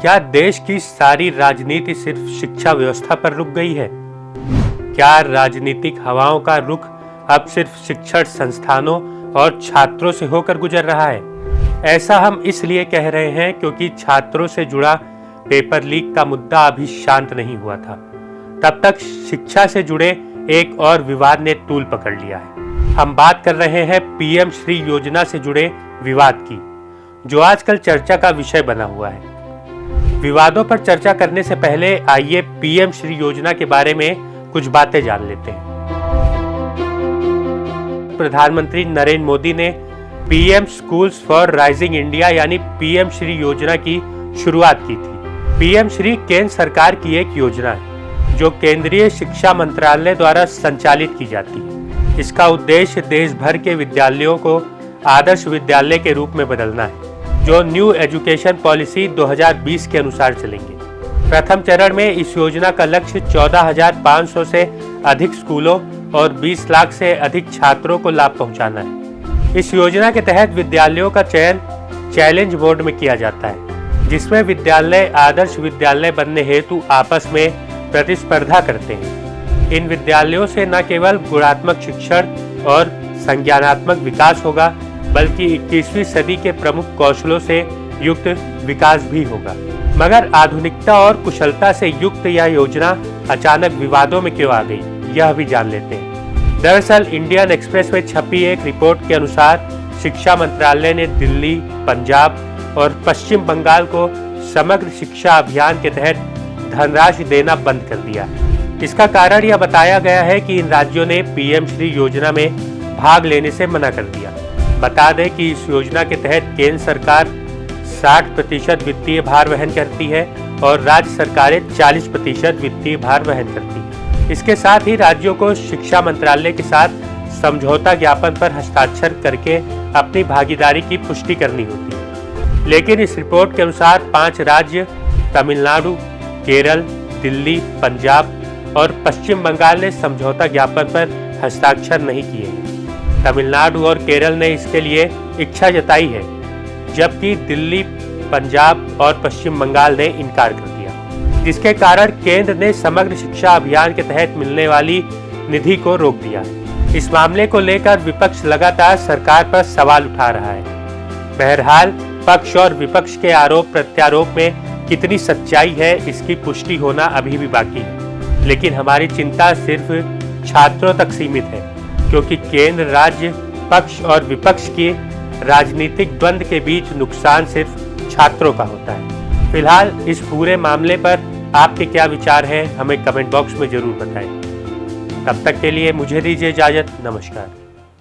क्या देश की सारी राजनीति सिर्फ शिक्षा व्यवस्था पर रुक गई है? क्या राजनीतिक हवाओं का रुख अब सिर्फ शिक्षण संस्थानों और छात्रों से होकर गुजर रहा है? ऐसा हम इसलिए कह रहे हैं क्योंकि छात्रों से जुड़ा पेपर लीक का मुद्दा अभी शांत नहीं हुआ था। तब तक शिक्षा से जुड़े एक और विवाद ने तूल पकड़ लिया है। हम बात कर रहे हैं पीएम श्री योजना से जुड़े विवाद की, जो आजकल चर्चा का विषय बना हुआ है। विवादों पर चर्चा करने से पहले आइए पीएम श्री योजना के बारे में कुछ बातें जान लेते हैं। प्रधानमंत्री नरेंद्र मोदी ने PM schools for rising India यानी पीएम श्री योजना की शुरुआत की थी। पीएम श्री केंद्र सरकार की एक योजना है जो केंद्रीय शिक्षा मंत्रालय द्वारा संचालित की जाती है। इसका उद्देश्य देश भर के विद्यालयों को आदर्श विद्यालय के रूप में बदलना है, जो न्यू एजुकेशन पॉलिसी 2020 के अनुसार चलेंगे। प्रथम चरण में इस योजना का लक्ष्य 14,500 से अधिक स्कूलों और 20 लाख से अधिक छात्रों को लाभ पहुंचाना है। इस योजना के तहत विद्यालयों का चयन चैलेंज मोड में किया जाता है, जिसमें विद्यालय आदर्श विद्यालय बनने हेतु आपस में प्रतिस्पर्धा करते हैं। इन विद्यालयों से न केवल गुणात्मक शिक्षण और संज्ञानात्मक विकास होगा, बल्कि 21वीं सदी के प्रमुख कौशलों से युक्त विकास भी होगा। मगर आधुनिकता और कुशलता से युक्त यह योजना अचानक विवादों में क्यों आ गई, यह भी जान लेते हैं। दरअसल इंडियन एक्सप्रेस में छपी एक रिपोर्ट के अनुसार शिक्षा मंत्रालय ने दिल्ली, पंजाब और पश्चिम बंगाल को समग्र शिक्षा अभियान के तहत धनराशि देना बंद कर दिया। इसका कारण यह बताया गया है कि इन राज्यों ने पीएम श्री योजना में भाग लेने से मना कर दिया। बता दें कि इस योजना के तहत केंद्र सरकार 60% वित्तीय भार वहन करती है और राज्य सरकारें 40% वित्तीय भार वहन करती हैं। इसके साथ ही राज्यों को शिक्षा मंत्रालय के साथ समझौता ज्ञापन पर हस्ताक्षर करके अपनी भागीदारी की पुष्टि करनी होती है। लेकिन इस रिपोर्ट के अनुसार 5 राज्य तमिलनाडु, केरल, दिल्ली, पंजाब और पश्चिम बंगाल ने समझौता ज्ञापन पर हस्ताक्षर नहीं किए हैं। तमिलनाडु और केरल ने इसके लिए इच्छा जताई है, जबकि दिल्ली, पंजाब और पश्चिम बंगाल ने इनकार कर दिया, जिसके कारण केंद्र ने समग्र शिक्षा अभियान के तहत मिलने वाली निधि को रोक दिया है। इस मामले को लेकर विपक्ष लगातार सरकार पर सवाल उठा रहा है। बहरहाल पक्ष और विपक्ष के आरोप प्रत्यारोप में कितनी सच्चाई है, इसकी पुष्टि होना अभी भी बाकी है। लेकिन हमारी चिंता सिर्फ छात्रों तक सीमित है, क्योंकि केंद्र, राज्य, पक्ष और विपक्ष के राजनीतिक द्वंद्व के बीच नुकसान सिर्फ छात्रों का होता है। फिलहाल इस पूरे मामले पर आपके क्या विचार हैं, हमें कमेंट बॉक्स में जरूर बताएं। तब तक के लिए मुझे दीजिए इजाजत। नमस्कार।